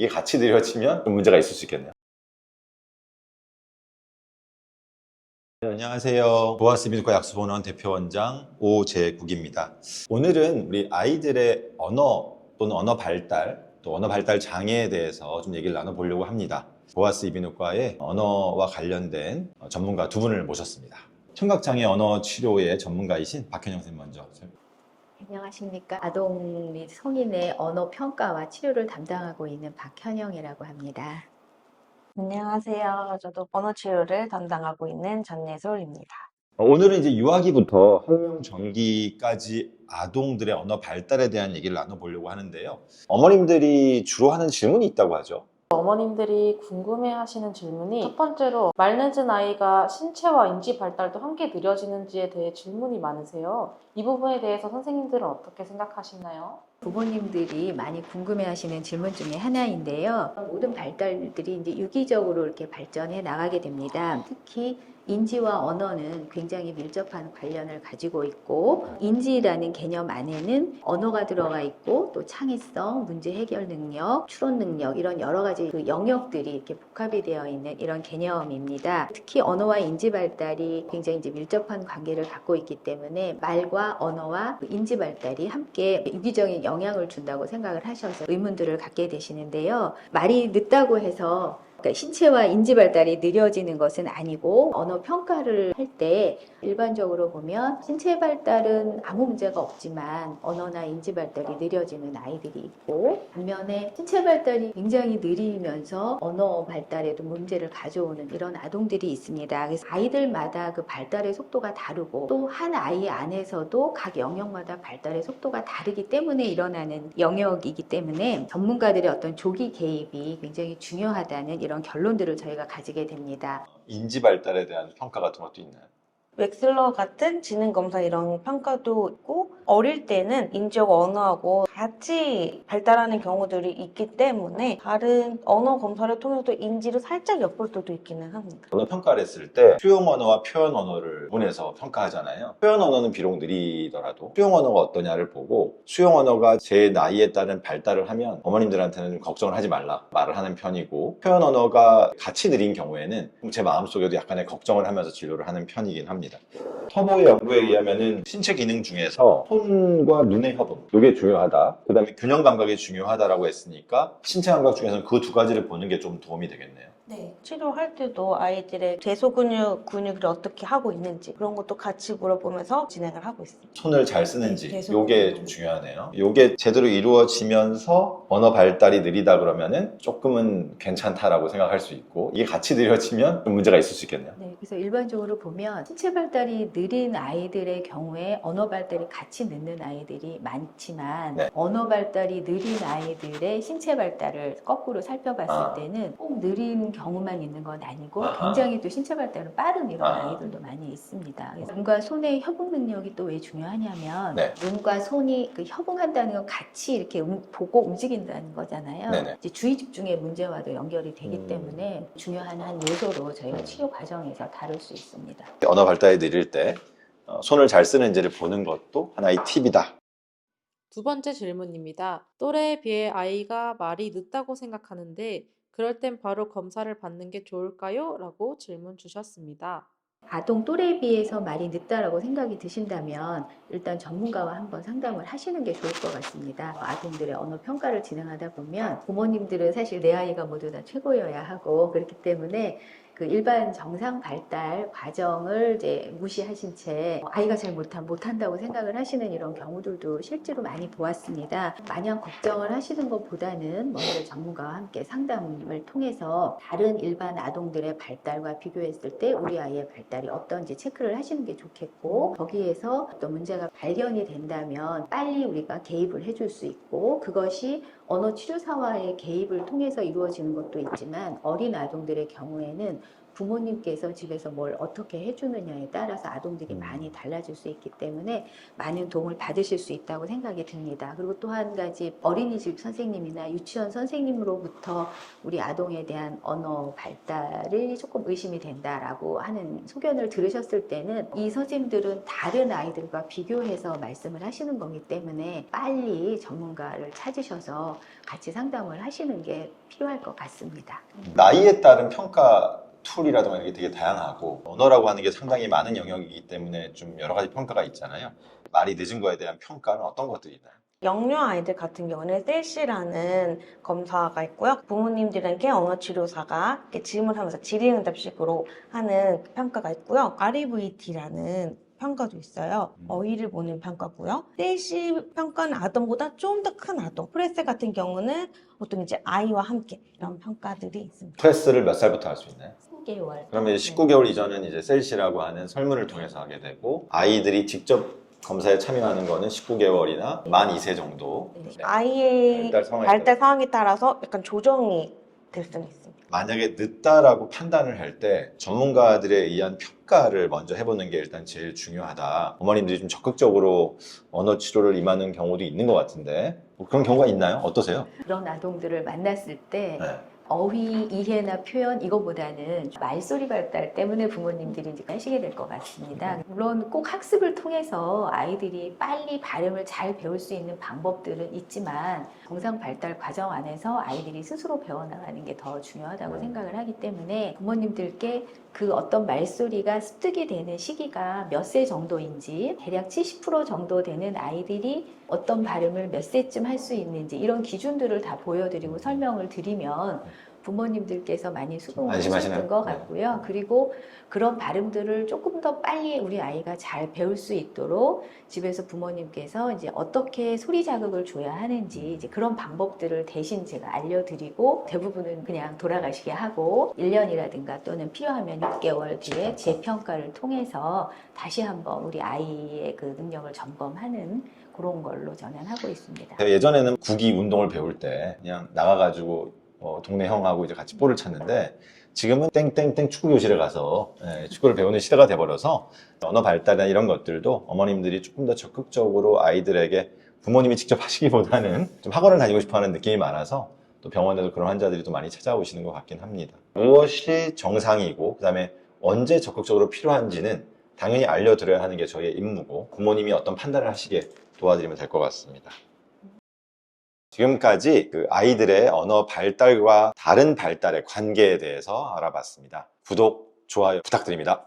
이게 같이 들여지면 좀 문제가 있을 수 있겠네요. 네, 안녕하세요. 보아스비누과 약수본원 대표원장 오재국입니다. 오늘은 우리 아이들의 언어 또는 언어 발달, 또 언어 발달 장애에 대해서 좀 얘기를 나눠보려고 합니다. 보아스 이비인후과의 언어와 관련된 전문가 두 분을 모셨습니다. 청각장애 언어 치료의 전문가이신 박현영 선생님 먼저. 안녕하십니까. 아동 및 성인의 언어 평가와 치료를 담당하고 있는 박현영이라고 합니다. 안녕하세요. 저도 언어 치료를 담당하고 있는 전예솔입니다. 오늘은 이제 유아기부터 학령 전기까지 아동들의 언어 발달에 대한 얘기를 나눠보려고 하는데요. 어머님들이 주로 하는 질문이 있다고 하죠. 어머님들이 궁금해하시는 질문이 첫 번째로 말 늦은 아이가 신체와 인지 발달도 함께 느려지는지에 대해 질문이 많으세요. 이 부분에 대해서 선생님들은 어떻게 생각하시나요? 부모님들이 많이 궁금해하시는 질문 중에 하나인데요. 모든 발달들이 이제 유기적으로 이렇게 발전해 나가게 됩니다. 특히 인지와 언어는 굉장히 밀접한 관련을 가지고 있고, 인지라는 개념 안에는 언어가 들어가 있고, 또 창의성, 문제 해결 능력, 추론 능력, 이런 여러 가지 그 영역들이 이렇게 복합이 되어 있는 이런 개념입니다. 특히 언어와 인지 발달이 굉장히 이제 밀접한 관계를 갖고 있기 때문에 말과 언어와 그 인지 발달이 함께 유기적인 영향을 준다고 생각을 하셔서 의문들을 갖게 되시는데요. 말이 늦다고 해서 그러니까 신체와 인지 발달이 느려지는 것은 아니고, 언어 평가를 할 때 일반적으로 보면 신체 발달은 아무 문제가 없지만 언어나 인지 발달이 느려지는 아이들이 있고, 반면에 신체 발달이 굉장히 느리면서 언어 발달에도 문제를 가져오는 이런 아동들이 있습니다. 그래서 아이들마다 그 발달의 속도가 다르고, 또 한 아이 안에서도 각 영역마다 발달의 속도가 다르기 때문에 일어나는 영역이기 때문에 전문가들의 어떤 조기 개입이 굉장히 중요하다는 이런 결론들을 저희가 가지게 됩니다. 인지 발달에 대한 평가 같은 것도 있나요? 웩슬러 같은 지능검사 이런 평가도 있고, 어릴 때는 인지하고 언어하고 같이 발달하는 경우들이 있기 때문에 다른 언어 검사를 통해서 인지를 살짝 엿볼 수도 있기는 합니다. 언어 평가를 했을 때 수용 언어와 표현 언어를 구분해서 평가하잖아요. 표현 언어는 비록 느리더라도 수용 언어가 어떠냐를 보고, 수용 언어가 제 나이에 따른 발달을 하면 어머님들한테는 좀 걱정을 하지 말라 말을 하는 편이고, 표현 언어가 같이 느린 경우에는 제 마음속에도 약간의 걱정을 하면서 진료를 하는 편이긴 합니다. 터보의 연구에 의하면은 신체 기능 중에서 손과 눈의 협응, 이게 중요하다. 그 다음에 균형 감각이 중요하다라고 했으니까 신체 감각 중에서는 그 두 가지를 보는 게 좀 도움이 되겠네요. 네. 치료할 때도 아이들의 대소근육을 어떻게 하고 있는지 그런 것도 같이 물어보면서 진행을 하고 있습니다. 손을 잘 쓰는지, 네, 이게 좀 중요하네요. 이게 제대로 이루어지면서 언어 발달이 느리다 그러면은 조금은 괜찮다라고 생각할 수 있고, 이게 같이 느려지면 좀 문제가 있을 수 있겠네요. 네, 그래서 일반적으로 보면 신체 발달이 느린 아이들의 경우에 언어 발달이 같이 늦는 아이들이 많지만, 네. 언어 발달이 느린 아이들의 신체 발달을 거꾸로 살펴봤을 때는 꼭 느린 경우만 있는 건 아니고 굉장히 또 신체 발달은 빠른 이런 아이들도 많이 있습니다. 그래서 눈과 손의 협응 능력이 또 왜 중요하냐면, 네. 눈과 손이 그 협응한다는 건 같이 이렇게 보고 움직인다는 거잖아요. 네네. 이제 주의 집중의 문제와도 연결이 되기 때문에 중요한 한 요소로 저희가 치료 과정에서 다룰 수 있습니다. 언어 발달이 느릴 때 손을 잘 쓰는지를 보는 것도 하나의 팁이다. 두 번째 질문입니다. 또래에 비해 아이가 말이 늦다고 생각하는데 그럴 땐 바로 검사를 받는 게 좋을까요? 라고 질문 주셨습니다. 아동 또래에 비해서 말이 늦다라고 생각이 드신다면 일단 전문가와 한번 상담을 하시는 게 좋을 것 같습니다. 아동들의 언어 평가를 진행하다 보면 부모님들은 사실 내 아이가 모두 다 최고여야 하고, 그렇기 때문에 그 일반 정상 발달 과정을 이제 무시하신 채 아이가 잘 못한다고 생각을 하시는 이런 경우들도 실제로 많이 보았습니다. 마냥 걱정을 하시는 것보다는 먼저 전문가와 함께 상담을 통해서 다른 일반 아동들의 발달과 비교했을 때 우리 아이의 발달이 어떤지 체크를 하시는 게 좋겠고, 거기에서 어떤 문제가 발견이 된다면 빨리 우리가 개입을 해줄 수 있고, 그것이 언어치료사와의 개입을 통해서 이루어지는 것도 있지만 어린 아동들의 경우에는 부모님께서 집에서 뭘 어떻게 해주느냐에 따라서 아동들이 많이 달라질 수 있기 때문에 많은 도움을 받으실 수 있다고 생각이 듭니다. 그리고 또 한 가지 어린이집 선생님이나 유치원 선생님으로부터 우리 아동에 대한 언어 발달이 조금 의심이 된다라고 하는 소견을 들으셨을 때는 이 선생님들은 다른 아이들과 비교해서 말씀을 하시는 거기 때문에 빨리 전문가를 찾으셔서 같이 상담을 하시는 게 필요할 것 같습니다. 나이에 따른 평가 툴이라든가 이게 되게 다양하고 언어라고 하는 게 상당히 많은 영역이기 때문에 좀 여러 가지 평가가 있잖아요. 말이 늦은 거에 대한 평가는 어떤 것들이 있나요? 영유 아이들 같은 경우는 셀시라는 검사가 있고요. 부모님들에게 언어치료사가 이렇게 질문하면서 질의응답식으로 하는 평가가 있고요. REVT라는 평가도 있어요. 어휘를 보는 평가고요. 셀시 평가는 아동보다 좀 더 큰 아동. 프레스 같은 경우는 보통 이제 아이와 함께 이런 평가들이 있습니다. 프레스를 몇 살부터 할 수 있나요? 3개월. 그러면 이제 19개월 이전은 이제 셀시라고 하는 설문을 통해서 하게 되고 아이들이 직접 검사에 참여하는 거는 19개월이나 만 2세 정도. 네. 네. 아이의 발달 상황에 따라서 약간 조정이 될 수는 있습니다. 만약에 늦다라고 판단을 할 때 전문가들에 의한 평가를 먼저 해보는 게 일단 제일 중요하다. 어머님들이 좀 적극적으로 언어 치료를 임하는 경우도 있는 것 같은데 뭐 그런 경우가 있나요? 어떠세요? 그런 아동들을 만났을 때 네. 어휘 이해나 표현 이거보다는 말소리 발달 때문에 부모님들이 이제 하시게 될 것 같습니다. 물론 꼭 학습을 통해서 아이들이 빨리 발음을 잘 배울 수 있는 방법들은 있지만 정상 발달 과정 안에서 아이들이 스스로 배워나가는 게 더 중요하다고 생각을 하기 때문에 부모님들께 그 어떤 말소리가 습득이 되는 시기가 몇 세 정도인지 대략 70% 정도 되는 아이들이 어떤 발음을 몇 세쯤 할 수 있는지 이런 기준들을 다 보여드리고 설명을 드리면 부모님들께서 많이 수긍을 안심하시나요? 하셨던 것 같고요. 그리고 그런 발음들을 조금 더 빨리 우리 아이가 잘 배울 수 있도록 집에서 부모님께서 이제 어떻게 소리 자극을 줘야 하는지 이제 그런 방법들을 대신 제가 알려드리고 대부분은 그냥 돌아가시게 하고 1년이라든가 또는 필요하면 6개월 뒤에 재평가를 통해서 다시 한번 우리 아이의 그 능력을 점검하는 그런 걸로 저는 하고 있습니다. 예전에는 구기 운동을 배울 때 그냥 나가가지고 동네 형하고 이제 같이 볼을 찼는데 지금은 땡땡땡 축구교실에 가서 축구를 배우는 시대가 돼버려서 언어 발달이나 이런 것들도 어머님들이 조금 더 적극적으로 아이들에게 부모님이 직접 하시기보다는 좀 학원을 다니고 싶어하는 느낌이 많아서 또 병원에도 그런 환자들이 또 많이 찾아오시는 것 같긴 합니다. 무엇이 정상이고 그다음에 언제 적극적으로 필요한지는 당연히 알려드려야 하는 게 저희의 임무고 부모님이 어떤 판단을 하시게 도와드리면 될 것 같습니다. 지금까지 그 아이들의 언어 발달과 다른 발달의 관계에 대해서 알아봤습니다. 구독, 좋아요 부탁드립니다.